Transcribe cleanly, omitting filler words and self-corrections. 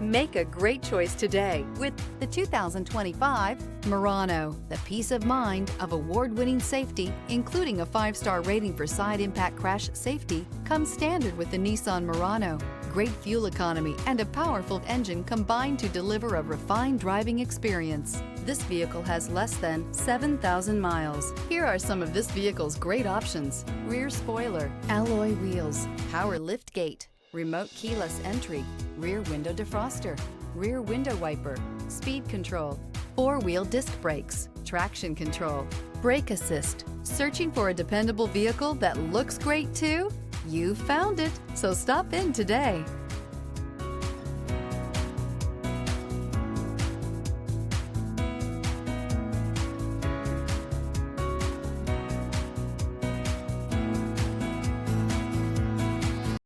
Make a great choice today with the 2025 Murano. The peace of mind of award-winning safety, including a 5-star rating for side impact crash safety, comes standard with the Nissan Murano. Great fuel economy and a powerful engine combine to deliver a refined driving experience. This vehicle has less than 7,000 miles. Here are some of this vehicle's great options: rear spoiler, alloy wheels, power lift gate, remote keyless entry, rear window defroster, rear window wiper, speed control, 4-wheel disc brakes, traction control, brake assist. Searching for a dependable vehicle that looks great too? You found it, so stop in today.